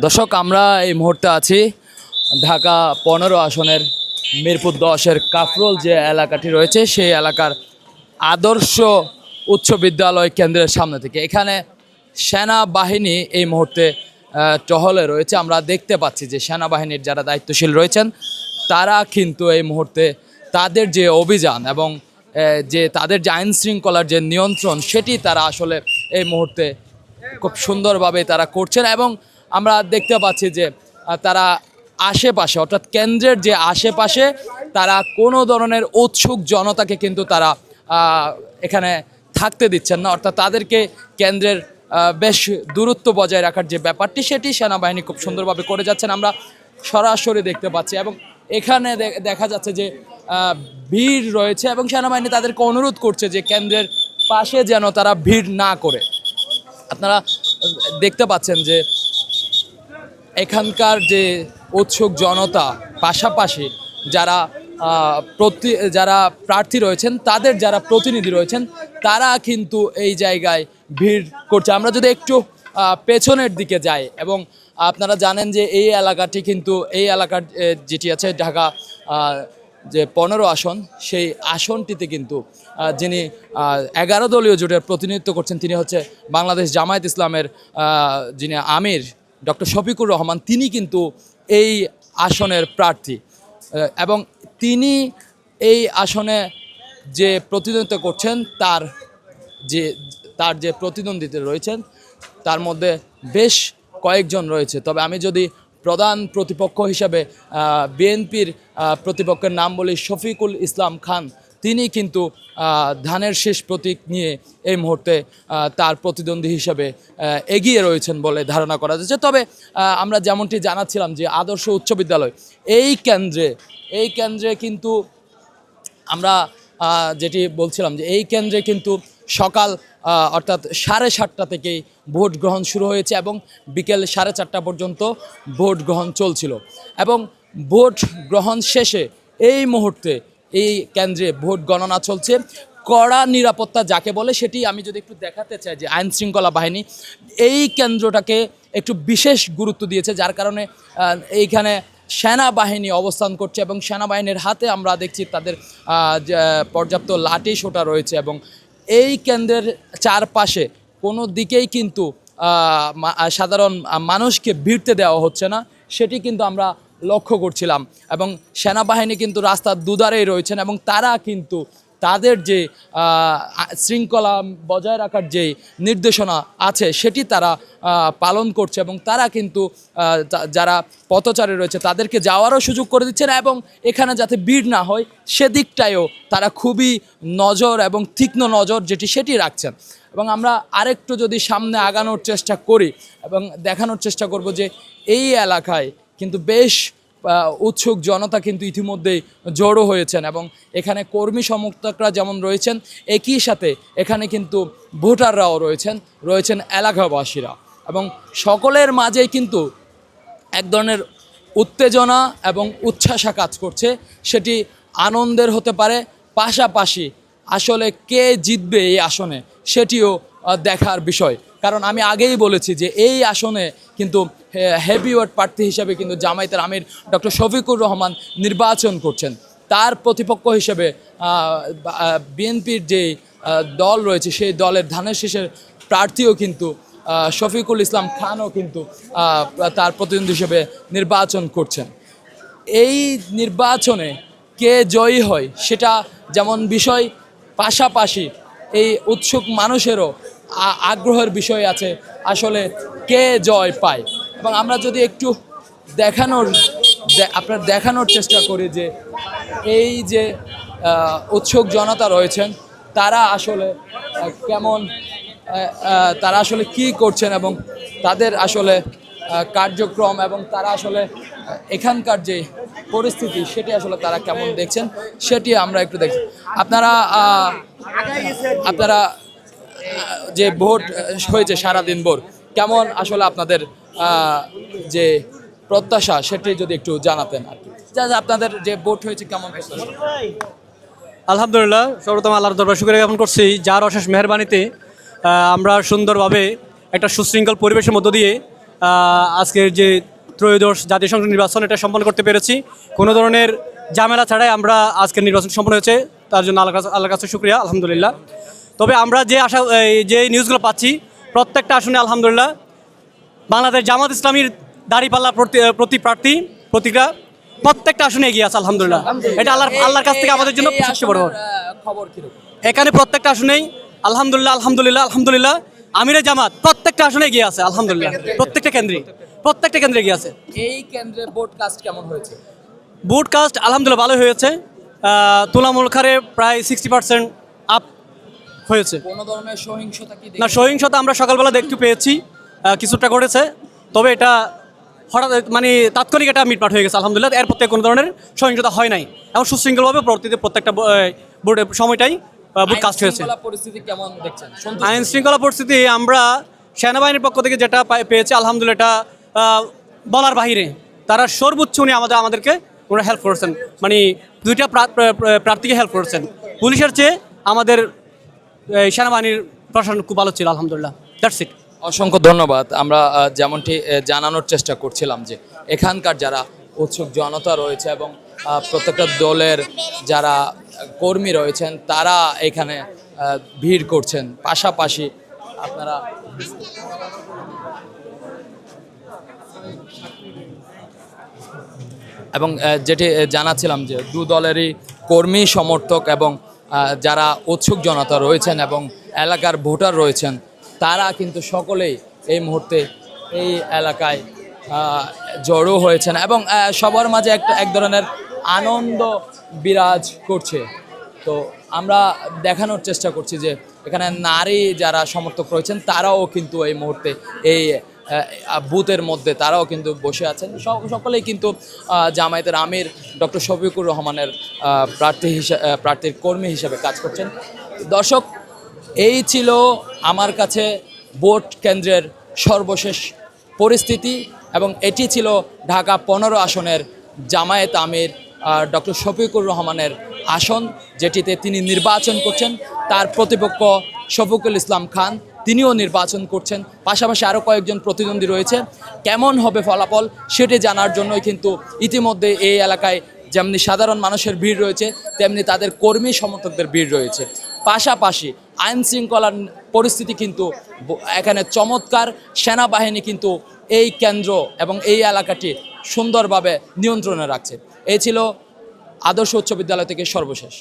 দর্শক, আমরা এই মুহূর্তে আছি ঢাকা 15 আসনের মিরপুর 10-এর কাফরুল যে এলাকাটি রয়েছে সেই এলাকার আদর্শ উচ্চ বিদ্যালয় কেন্দ্রের সামনে থেকে। এখানে সেনাবাহিনী এই মুহূর্তে টহলে রয়েছে। আমরা দেখতে পাচ্ছি যে সেনাবাহিনীর যারা দায়িত্বশীল রয়েছেন তারা কিন্তু এই মুহূর্তে তাদের যে অভিযান এবং যে তাদের যে আইন শৃঙ্খলার যে নিয়ন্ত্রণ সেটি তারা আসলে এই মুহূর্তে খুব সুন্দরভাবে তারা করছেন। এবং আমরা দেখতে পাচ্ছি যে তারা আশেপাশে অর্থাৎ কেন্দ্রের যে আশেপাশে তারা কোনো ধরনের উৎসুক জনতাকে কিন্তু তারা এখানে থাকতে দিচ্ছেন না, অর্থাৎ তাদেরকে কেন্দ্রের বেশ দূরত্ব বজায় রাখার যে ব্যাপারটি সেটি সেনাবাহিনী খুব সুন্দরভাবে করে যাচ্ছেন, আমরা সরাসরি দেখতে পাচ্ছি। এবং এখানে দেখা যাচ্ছে যে ভিড় রয়েছে এবং সেনাবাহিনী তাদেরকে অনুরোধ করছে যে কেন্দ্রের পাশে যেন তারা ভিড় না করে। আপনারা দেখতে পাচ্ছেন যে এখানকার যে উৎসুক জনতা, পাশাপাশি যারা যারা প্রার্থী রয়েছেন তাদের যারা প্রতিনিধি রয়েছেন তারা কিন্তু এই জায়গায় ভিড় করছে। আমরা যদি একটু পেছনের দিকে যাই, এবং আপনারা জানেন যে এই এলাকাটি কিন্তু এই এলাকার যেটি আছে ঢাকা যে 15 আসন, সেই আসনটিতে কিন্তু যিনি 11 দলীয় জোটের প্রতিনিধিত্ব করছেন তিনি হচ্ছে বাংলাদেশ জামায়াত ইসলামের যিনি আমির ডক্টর শফিকুর রহমান। তিনি কিন্তু এই আসনের প্রার্থী এবং তিনি এই আসনে যে প্রতিদ্বন্দ্বিতা করছেন তার যে প্রতিদ্বন্দ্বিতা রয়েছেন তার মধ্যে বেশ কয়েকজন রয়েছে। তবে আমি যদি প্রধান প্রতিপক্ষ হিসাবে বিএনপির প্রতিপক্ষের নাম বলি, শফিকুল ইসলাম খান, তিনি কিন্তু ধানের শীষ প্রতীক নিয়ে এই মুহূর্তে তার প্রতিদ্বন্দ্বী হিসেবে এগিয়ে রয়েছেন বলে ধারণা করা যাচ্ছে। তবে আমরা যেমনটি জানাচ্ছিলাম যে আদর্শ উচ্চ বিদ্যালয় এই কেন্দ্রে কিন্তু আমরা যেটি বলছিলাম যে এই কেন্দ্রে কিন্তু সকাল অর্থাৎ 7:30 থেকেই ভোট গ্রহণ শুরু হয়েছে এবং বিকেল 4:30 পর্যন্ত ভোট গ্রহণ চলছিল। এবং ভোট গ্রহণ শেষে এই মুহূর্তে এই কেন্দ্রে ভোট গণনা চলছে। কড়া নিরাপত্তা যাকে বলে সেটি আমি যদি একটু দেখাতে চাই যে আইন শৃঙ্খলা বাহিনী এই কেন্দ্রটাকে একটু বিশেষ গুরুত্ব দিয়েছে, যার কারণে এইখানে সেনাবাহিনী অবস্থান করছে এবং সেনাবাহিনীর হাতে আমরা দেখছি তাদের পর্যাপ্ত লাঠি সোটা রয়েছে। এবং এই কেন্দ্রের চারপাশে কোনো দিকেই কিন্তু সাধারণ মানুষকে ভিড়তে দেওয়া হচ্ছে না, সেটি কিন্তু আমরা লক্ষ্য করছিলাম। এবং সেনাবাহিনী কিন্তু রাস্তার দুধারেই রয়েছেন এবং তারা কিন্তু তাদের যে শৃঙ্খলা বজায় রাখার যে নির্দেশনা আছে সেটি তারা পালন করছে এবং তারা কিন্তু যারা পথচারী রয়েছে তাদেরকে যাওয়ারও সুযোগ করে দিচ্ছেন এবং এখানে যাতে ভিড় না হয় সেদিকটায়ও তারা খুবই নজর এবং তীক্ষ্ণ নজর সেটি রাখছেন। এবং আমরা আরেকটু যদি সামনে আগানোর চেষ্টা করি এবং দেখানোর চেষ্টা করব যে এই এলাকায় কিন্তু বেশ উৎসুক জনতা কিন্তু ইতিমধ্যেই জড়ো হয়েছেন এবং এখানে কর্মী সমর্থকরা যেমন রয়েছেন একই সাথে এখানে কিন্তু ভোটাররাও রয়েছেন এলাকাবাসীরা। এবং সকলের মাঝেই কিন্তু এক ধরনের উত্তেজনা এবং উচ্ছ্বাসা কাজ করছে, সেটি আনন্দের হতে পারে, পাশাপাশি আসলে কে জিতবে এই আসনে সেটিও দেখার বিষয়। কারণ আমি আগেই বলেছি যে এই আসনে কিন্তু হেভিওয়েট প্রার্থী হিসেবে কিন্তু জামায়াতের আমির ডক্টর শফিকুর রহমান নির্বাচন করছেন। তার প্রতিপক্ষ হিসেবে বিএনপির যে দল রয়েছে সেই দলের ধানের শীষের প্রার্থীও কিন্তু শফিকুল ইসলাম খানও কিন্তু তার প্রতিদ্বন্দ্বী হিসেবে নির্বাচন করছেন। এই নির্বাচনে কে জয়ী হয় সেটা যেমন বিষয়, পাশাপাশি এই উৎসুক মানুষেরও আগ্রহের বিষয় আছে আসলে কে জয় পায়। এবং আমরা যদি একটু দেখানোর চেষ্টা করি যে এই যে উৎসুক জনতা রয়েছেন তারা আসলে তারা আসলে কী করছেন এবং তাদের আসলে কার্যক্রম এবং তারা আসলে এখানকার যে পরিস্থিতি সেটি আসলে তারা কেমন দেখছেন সেটি আমরা একটু দেখি। আপনারা যে ভোট হয়েছে সারাদিন ভোর, কেমন আসলে আপনাদের যে প্রত্যাশা সেটি যদি একটু জানাতেন আর কি। আপনাদের যে ভোট হয়েছে কেমন? আলহামদুলিল্লাহ, সর্বপ্রথম আল্লাহর দরবার শুকরিয়া জ্ঞাপন করছি, যার অশেষ মেহেরবানিতে আমরা সুন্দরভাবে একটা সুশৃঙ্খল পরিবেশের মধ্য দিয়ে আজকের যে ত্রয়োদশ জাতীয় সংসদ নির্বাচন এটা সম্পন্ন করতে পেরেছি। কোনো ধরনের ঝামেলা ছাড়াই আমরা আজকের নির্বাচন সম্পন্ন হয়েছে, তার জন্য আল্লাহর কাছে শুকরিয়া, আলহামদুলিল্লাহ। তবে আমরা যে নিউজগুলো পাচ্ছি প্রত্যেকটা আসনে আলহামদুলিল্লাহ বাংলাদেশ জামাত ইসলামীর দাঁড়িপাল্লা প্রতীকরা প্রত্যেকটা আসনে এগিয়ে আছে আলহামদুলিল্লাহ। এটা আল্লাহর কাছ থেকে আমাদের জন্য সবচেয়ে বড় খবর কিরকম? এখানে প্রত্যেকটা আসনেই আলহামদুলিল্লাহ আমিরে জামাত প্রত্যেকটা আসনে এগিয়ে আছে আলহামদুলিল্লাহ। প্রত্যেকটা কেন্দ্রে এগিয়ে আছে। এই কেন্দ্রে ভোট কাস্ট কেমন হয়েছে? ভোট কাস্ট আলহামদুলিল্লাহ ভালো হয়েছে, তুলামূলক হারে প্রায় 60% আপ হয়েছে। কোনো ধরনের সহিংসতা কি না, সহিংসতা আমরা সকালবেলা দেখতে পেয়েছি, কিছুটা ঘটেছে, তবে এটা হঠাৎ মানে তাৎক্ষণিক এটা মিটমাট হয়ে গেছে আলহামদুলিল্লাহ। এরপর থেকে কোনো ধরনের সহিংসতা হয় নাই এবং সুশৃঙ্খলভাবে প্রত্যেকটা ভোটের সময়টাই ভোট কাস্ট হয়েছে। পরিস্থিতি কেমন দেখছেন? আইন শৃঙ্খলা পরিস্থিতি আমরা সেনাবাহিনীর পক্ষ থেকে যেটা পেয়েছি আলহামদুলিল্লাহ এটা বলার বাহিরে। তারা সর্বোচ্চ উনি আমাদেরকে ওরা হেল্প করেছেন, মানে দুইটা প্রার্থীকে হেল্প করেছেন। পুলিশের চেয়ে আমাদের সেনাবাহিনীর প্রশাসন খুব ভালো ছিল আলহামদুলিল্লাহ। That's it. অসংখ্য ধন্যবাদ। আমরা যেমনটি জানানোর চেষ্টা করছিলাম যে এখানকার যারা উৎসুক জনতা রয়েছে এবং প্রত্যেকটা দলের যারা কর্মী রয়েছেন তারা এখানে ভিড় করছেন। পাশাপাশি আপনারা এবং যেটি জানাচ্ছিলাম যে দু দলেরই কর্মী সমর্থক এবং যারা উৎসুক জনতা রয়েছেন এবং এলাকার ভোটার রয়েছেন তারা কিন্তু সকলেই এই মুহূর্তে এই এলাকায় জড়ো হয়েছেন এবং সবার মাঝে এক ধরনের আনন্দ বিরাজ করছে। তো আমরা দেখানোর চেষ্টা করছি যে এখানে নারী যারা সমর্থক রয়েছেন তারাও কিন্তু এই মুহূর্তে এই বুথের মধ্যে তারাও কিন্তু বসে আছেন। সকলেই কিন্তু জামায়াতের আমির ডক্টর শফিকুর রহমানের প্রার্থীর কর্মী হিসেবে কাজ করছেন। দর্শক, এই ছিল আমার কাছে ভোট কেন্দ্রের সর্বশেষ পরিস্থিতি এবং এটি ছিল ঢাকা 15 আসনের জামায়াত আমির ডক্টর শফিকুর রহমানের আসন, যেটিতে তিনি নির্বাচন করছেন। তার প্রতিপক্ষ শফিকুল ইসলাম খান তিনিও নির্বাচন করছেন। পাশাপাশি আরও কয়েকজন প্রতিদ্বন্দ্বী রয়েছে। কেমন হবে ফলাফল সেটি জানার জন্যই কিন্তু ইতিমধ্যে এই এলাকায় যেমনি সাধারণ মানুষের ভিড় রয়েছে তেমনি তাদের কর্মী সমর্থকদের ভিড় রয়েছে। পাশাপাশি আইন শৃঙ্খলার পরিস্থিতি কিন্তু এখানে চমৎকার। সেনাবাহিনী কিন্তু এই কেন্দ্র এবং এই এলাকাটি সুন্দরভাবে নিয়ন্ত্রণে রাখছে। এই ছিল আদর্শ উচ্চ বিদ্যালয় থেকে সর্বশেষ।